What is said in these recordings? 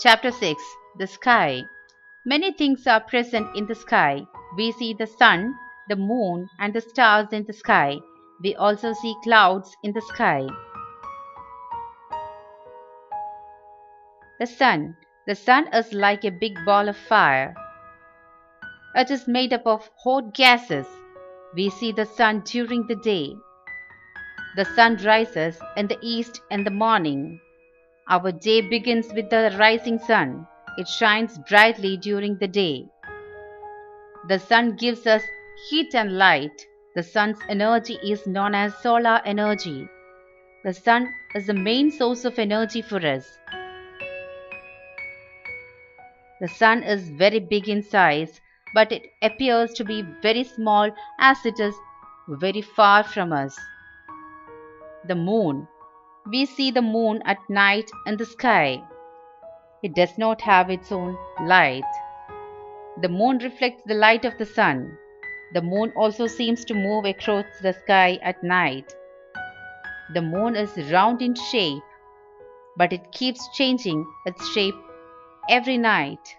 Chapter 6. The Sky. Many things are present in the sky. We see the sun, the moon, and the stars in the sky. We also see clouds in the sky. The sun. The sun is like a big ball of fire. It is made up of hot gases. We see the sun during the day. The sun rises in the east in the morning. Our day begins with the rising sun. It shines brightly during the day. The sun gives us heat and light. The sun's energy is known as solar energy. The sun is the main source of energy for us. The sun is very big in size, but it appears to be very small as it is very far from us. The moon. We see the moon at night in the sky. It does not have its own light. The moon reflects the light of the sun. The moon also seems to move across the sky at night. The moon is round in shape, but it keeps changing its shape every night.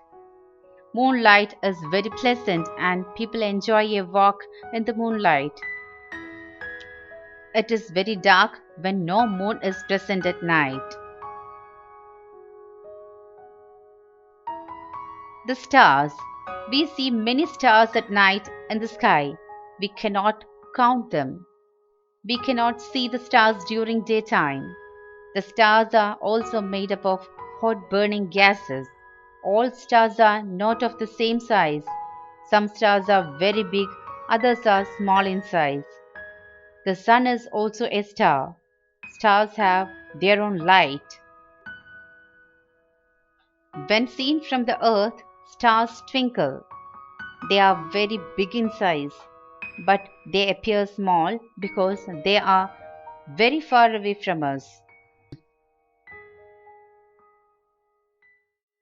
Moonlight is very pleasant and people enjoy a walk in the moonlight. It is very dark when no moon is present at night. The stars. We see many stars at night in the sky. We cannot count them. We cannot see the stars during daytime. The stars are also made up of hot burning gases. All stars are not of the same size. Some stars are very big, others are small in size. The sun is also a star. Stars have their own light. When seen from the earth, stars twinkle. They are very big in size, but they appear small because they are very far away from us.